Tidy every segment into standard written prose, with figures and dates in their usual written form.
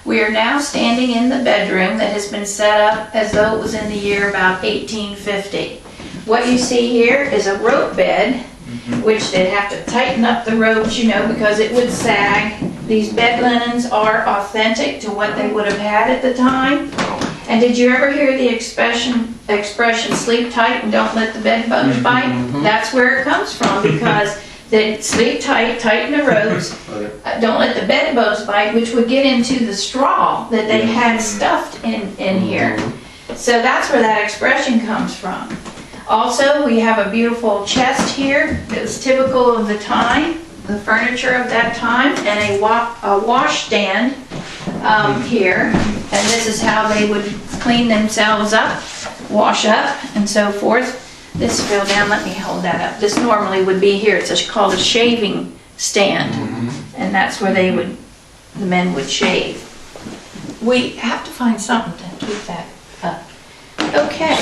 We are now standing in the bedroom that has been set up as though it was in the year about 1850. What you see here is a rope bed, which they'd have to tighten up the ropes, you know, because it would sag. These bed linens are authentic to what they would have had at the time. And did you ever hear the expression sleep tight and don't let the bed bugs bite? That's where it comes from, because they sleep tight, tighten the ropes, don't let the bed bugs bite, which would get into the straw that they had stuffed in here. So that's where that expression comes from. Also, we have a beautiful chest here that was typical of the time, the furniture of that time, and a washstand here. And this is how they would clean themselves up, wash up, and so forth. This fell down, let me hold that up. This normally would be here, it's called a shaving stand. And that's where the men would shave. We have to find something to keep that up. Okay.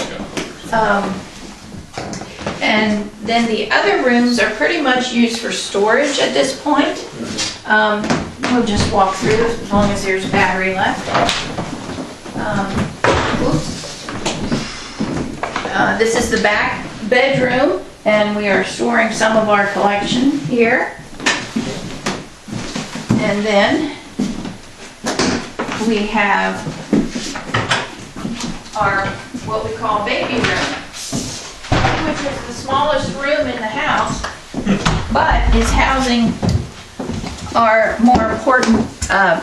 And then the other rooms are pretty much used for storage at this point. We'll just walk through as long as there's battery left. This is the back bedroom, and we are storing some of our collection here. And then we have our, what we call baby room, which is the smallest room in the house, but is housing our more important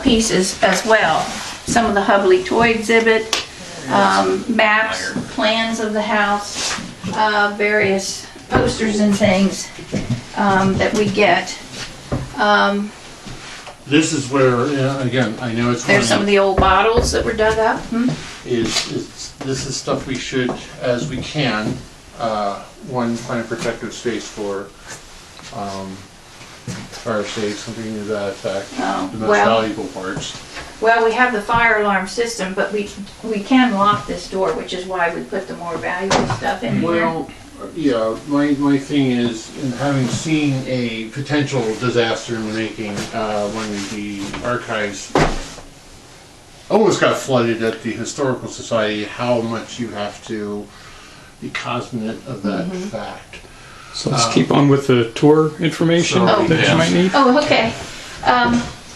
pieces as well. Some of the Hubley toy exhibit, maps, plans of the house, various posters and things that we get. This is where, again, I know it's There's some of the old bottles that were dug up. This is stuff we should, as we can, one, find a protective space for, fire safe, something to that effect. The most valuable parts. Well, we have the fire alarm system, but we can lock this door, which is why we put the more valuable stuff in here. Well, yeah, my thing is, in having seen a potential disaster in the making, when the archives almost got flooded at the Historical Society, how much you have to be cognizant of that fact. So let's keep on with the tour information that you might need. Oh, okay.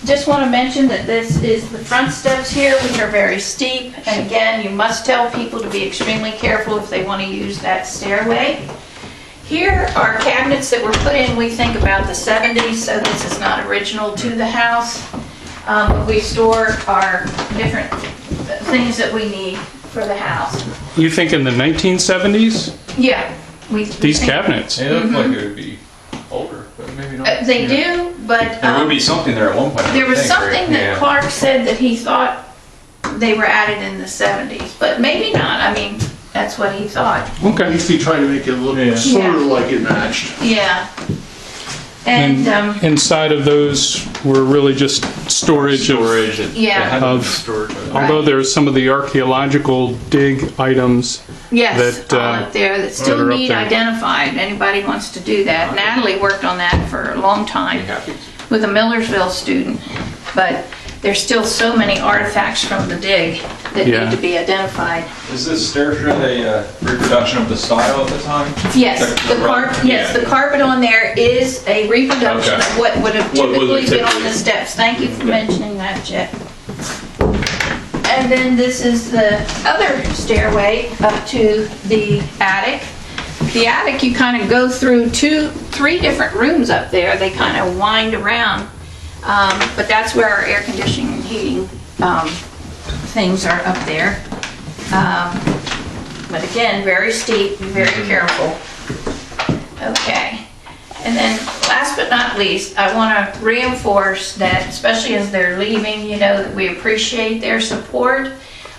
Just want to mention that this is the front steps here, which are very steep. And again, you must tell people to be extremely careful if they want to use that stairway. Here are cabinets that were put in, we think, about the 70s, so this is not original to the house. We store our different things that we need for the house. You think in the 1970s? Yeah. These cabinets? They look like it would be older, but maybe not. They do, but There would be something there at one point. there was something that Clark said that he thought they were added in the 70s, but maybe not. I mean, that's what he thought. At Okay. least he tried to make it look sort of like it matched. Yeah. And inside of those were really just storage of, yeah. although there's some of the archaeological dig items. Yes, that, all up there that still that are up need there. identified. Anybody wants to do that. Natalie worked on that for a long time with a Millersville student, but there's still so many artifacts from the dig that need to be identified. Is this stair tread a reproduction of the style at the time? Yes, the carpet on there is a reproduction of what would have typically been on the steps. Thank you for mentioning that, Chet. And then this is the other stairway up to the attic. The attic, you kind of go through three different rooms up there. They kind of wind around, but that's where our air conditioning and heating things are up there. But again, very steep, very careful. Okay. And then last but not least, I want to reinforce that, especially as they're leaving, you know, that we appreciate their support.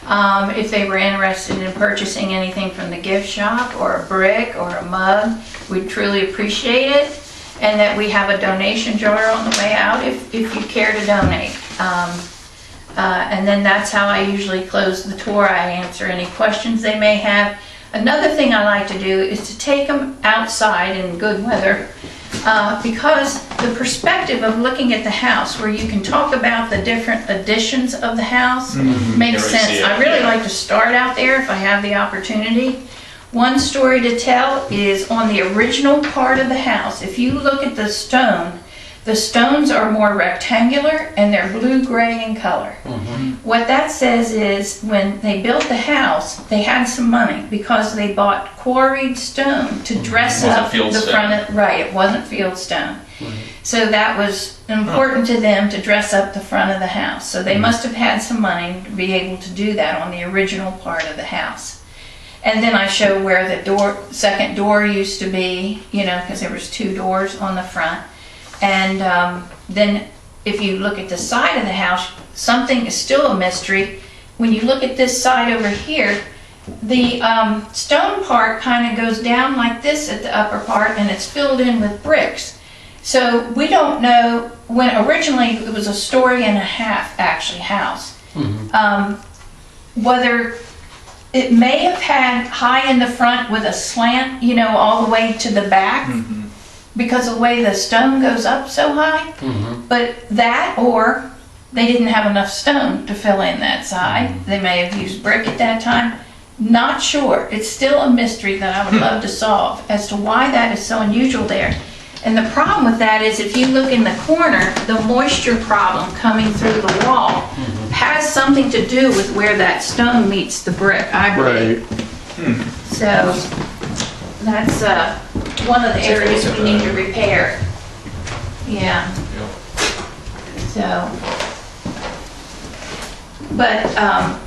If they were interested in purchasing anything from the gift shop or a brick or a mug, we'd truly appreciate it. And that we have a donation jar on the way out if you care to donate. And then that's how I usually close the tour. I answer any questions they may have. Another thing I like to do is to take them outside in good weather because the perspective of looking at the house, where you can talk about the different additions of the house, makes Really see sense. it, I really yeah. like to start out there if I have the opportunity. One story to tell is on the original part of the house. If you look at the stones are more rectangular and they're blue-gray in color. What that says is when they built the house, they had some money because they bought quarried stone to dress Wasn't up field the stone. front of, right, it wasn't field stone. So that was important to them to dress up the front of the house. So they must have had some money to be able to do that on the original part of the house. And then I show where the second door used to be, because there was 2 doors on the front. And then if you look at the side of the house, something is still a mystery. When you look at this side over here, the stone part kind of goes down like this at the upper part, and it's filled in with bricks. So we don't know, when originally it was a story and a half actually house, whether it may have had high in the front with a slant, all the way to the back. Because of the way the stone goes up so high. But that, or they didn't have enough stone to fill in that side. They may have used brick at that time. Not sure. It's still a mystery that I would love to solve as to why that is so unusual there. And the problem with that is if you look in the corner, the moisture problem coming through the wall has something to do with where that stone meets the brick, I believe. So that's one of the areas we need to repair. Yeah. So, but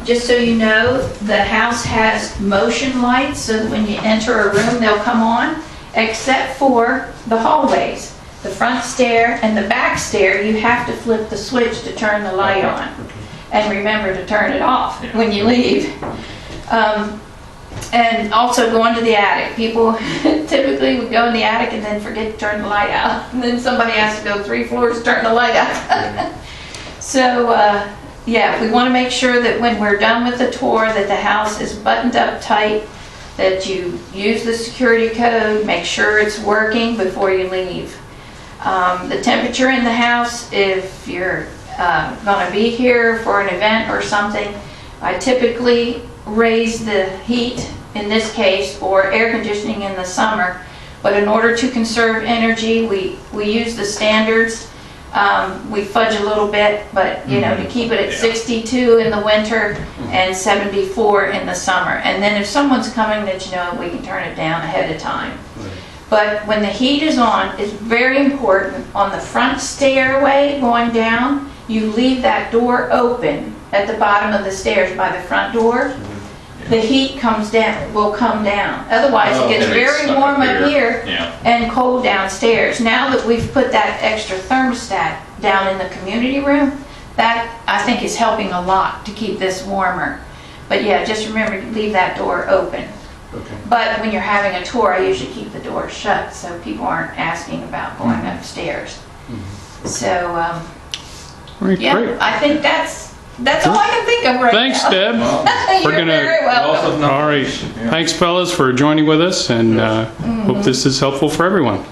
just so you know, the house has motion lights, so that when you enter a room, they'll come on, except for the hallways. The front stair and the back stair, you have to flip the switch to turn the light on. And remember to turn it off when you leave. And also going to the attic. People typically would go in the attic and then forget to turn the light out. And then somebody has to go 3 floors to turn the light out. So, yeah, we want to make sure that when we're done with the tour that the house is buttoned up tight, that you use the security code, make sure it's working before you leave. The temperature in the house, if you're going to be here for an event or something, I typically raise the heat in this case, or air conditioning in the summer. But in order to conserve energy, we use the standards. We fudge a little bit, but to keep it at 62 in the winter and 74 in the summer. And then if someone's coming that we can turn it down ahead of time. But when the heat is on, it's very important on the front stairway going down, you leave that door open at the bottom of the stairs by the front door. The heat will come down. Otherwise, it gets very warm up here and cold downstairs. Now that we've put that extra thermostat down in the community room, that I think is helping a lot to keep this warmer. But yeah, just remember to leave that door open. But when you're having a tour, I usually keep the door shut so people aren't asking about going upstairs. So, Great. I think that's all I can think of right Thanks, now. Deb. You're We're gonna- very welcome. All right. Thanks, fellas, for joining with us, and hope this is helpful for everyone.